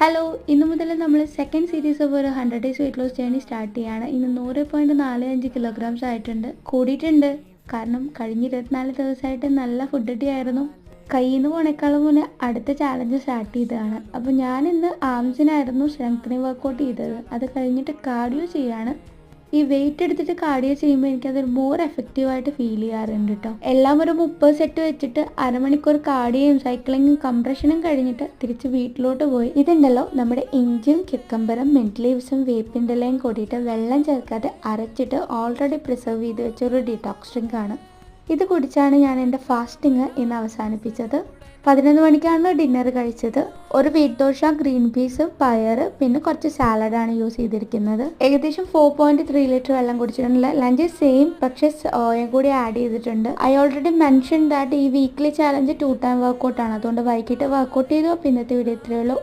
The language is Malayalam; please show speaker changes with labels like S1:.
S1: ഹലോ, ഇന്നു മുതൽ നമ്മൾ സെക്കൻഡ് സീരീസ് ഓഫ് ഒരു 100 days weight loss journey start ചെയ്യാണ്. ഇന്ന് 100.45 കിലോഗ്രാംസ് ആയിട്ടുണ്ട്. കൂടിയിട്ടുണ്ട്. കാരണം കഴിഞ്ഞ 24 ദിവസമായിട്ട് നല്ല ഫുഡ് അടി ആയിരുന്നു. കയ്യിൽ നിന്ന് പോണേക്കാളും മുന്നേ അടുത്ത ചാലഞ്ച് സ്റ്റാർട്ട് ചെയ്തതാണ്. അപ്പോൾ ഞാൻ ഇന്ന് ആംസിനായിരുന്നു സ്ട്രെങ്തനിങ് വർക്കൗട്ട് ചെയ്തത്. അത് കഴിഞ്ഞിട്ട് കാർഡിയോ ചെയ്യാണ്. ഈ വെയിറ്റ് എടുത്തിട്ട് കാർഡിയോ ചെയ്യുമ്പോൾ എനിക്കതൊരു മോർ എഫക്റ്റീവായിട്ട് ഫീൽ ചെയ്യാറുണ്ട് കേട്ടോ. എല്ലാം ഒരു 30 സെറ്റ് വെച്ചിട്ട് അരമണിക്കൂർ കാർഡിയോയും സൈക്ലിങ്ങും കംപ്രഷനും കഴിഞ്ഞിട്ട് തിരിച്ച് വീട്ടിലോട്ട് പോയി. ഇതുണ്ടല്ലോ, നമ്മുടെ ഇഞ്ചിയും ക്യുക്കമ്പറും മിന്റ് ലീവ്സും വേപ്പിൻ്റെ ഇലയും കൂടിയിട്ട് വെള്ളം ചേർക്കാതെ അരച്ചിട്ട് ഓൾറെഡി പ്രിസർവ് ചെയ്ത് വെച്ച ഒരു ഡീടോക്സ് ഡ്രിങ്ക് ആണ്. ഇത് കുടിച്ചാണ് ഞാൻ എൻ്റെ ഫാസ്റ്റിങ് ഇന്ന് അവസാനിപ്പിച്ചത്. 11 മണിക്കാണ് ഡിന്നർ കഴിച്ചത്. ഒരു വീറ്റ് ദോശ, ഗ്രീൻ പീസ്, പയർ, പിന്നെ കുറച്ച് സാലഡാണ് യൂസ് ചെയ്തിരിക്കുന്നത്. ഏകദേശം 4.3 ലിറ്റർ വെള്ളം കുടിച്ചിട്ടുണ്ട്. ലഞ്ച് സെയിം, പക്ഷേ സോയ കൂടി ആഡ് ചെയ്തിട്ടുണ്ട്. ഐ ഓൾറെഡി മെൻഷൻ ദാറ്റ് ഈ വീക്ക്ലി ചാലഞ്ച് 2 ടൈം വർക്കൗട്ടാണ്. അതുകൊണ്ട് വൈകിട്ട് വർക്കൗട്ട് ചെയ്തു. അപ്പോൾ ഇന്നത്തെ വീഡിയോ ഇത്രയേ ഉള്ളൂ.